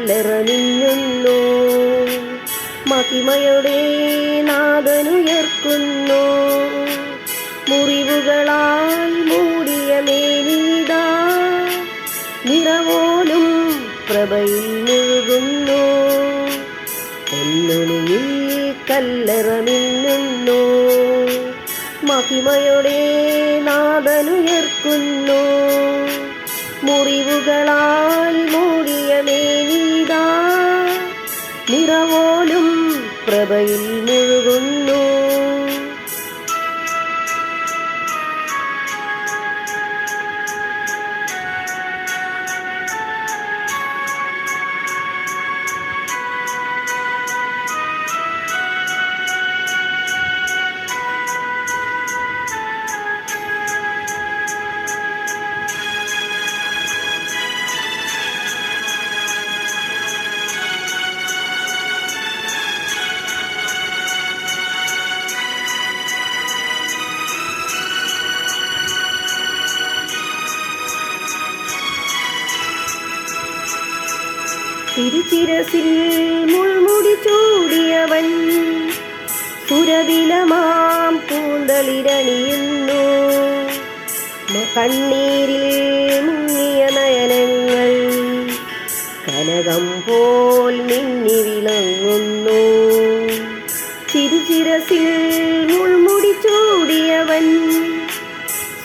കല്ലറ മിന്നുന്നു. മഹിമയുടെ നാഥനുയർക്കുന്നു. മുറിവുകളാൽ മൂടിയ മേനീതാ നിറവോലും പ്രഭയിൽ മുഴുകുന്നു. പൊന്നുണിയിൽ കല്ലറ മിന്നുന്നു. മഹിമയുടെ നാഥനുയർക്കുന്നു. മുറിവുകളാൽ മൂടിയ മേനീതാ നിറവോലും പ്രഭയിൽ മുഴുകുന്നു. തിരുശിരസിൽ മുൾമുടി ചൂടിയവൻ സുരവിലമാം പൂന്തളിരണിയുന്നു. കണ്ണീരിൽ മുങ്ങിയ നയനങ്ങൾ കനകം പോൽ മിന്നി വിളങ്ങുന്നു. തിരുശിരസിൽ മുൾമുടി ചൂടിയവൻ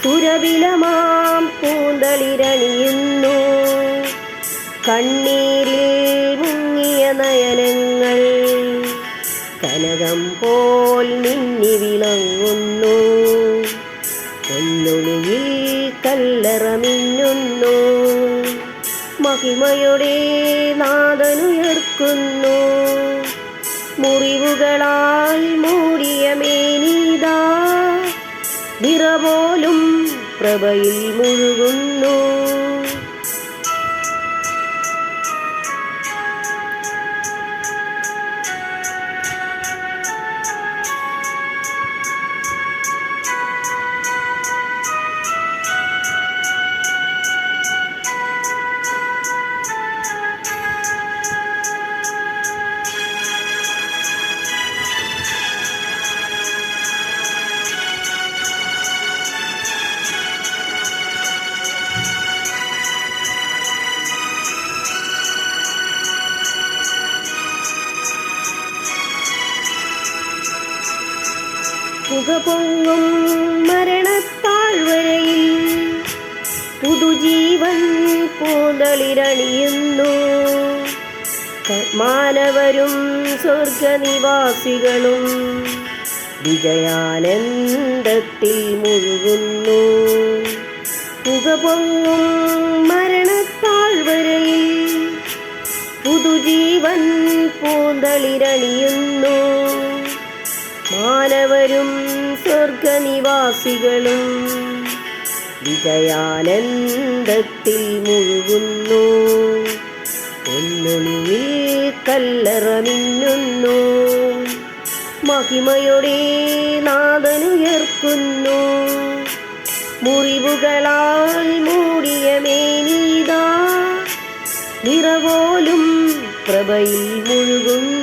സുരവിലമാം പൂന്തളിരണിയുന്നു. കണ്ണീരിൽ മുങ്ങിയ നയനങ്ങൾ കനകം പോൽ മിന്നി വിളങ്ങുന്നു. പൊന്നുണിയിൽ കല്ലറ മിന്നുന്നു. മഹിമയുടെ നാഥനുയർക്കുന്നു. മുറിവുകളാൽ മൂടിയ മേനീതാ നിറപോലും പ്രഭയിൽ മുഴുകുന്നു. പുകപൊങ്ങും മരണത്താഴ്വരയിൽ പുതുജീവൻ പൂന്തളിരണിയുന്നു. മാനവരും സ്വർഗനിവാസികളും വിജയാനന്ദത്തിൽ മുഴുകുന്നു. പുകപൊങ്ങും മരണത്താഴ്വരയിൽ പുതുജീവൻ പൂന്തളിരണിയുന്നു. മാനവരും സ്വർഗനിവാസികളും വിജയാനന്ദത്തിൽ മുഴുകുന്നു. പൊന്നുണിയിൽ കല്ലറ മിന്നുന്നു. മഹിമയുടെ നാഥനുയർക്കുന്നു. മുറിവുകളാൽ മൂടിയ മേനീതാ നിറപോലും പ്രഭയിൽ മുഴുകുന്നു.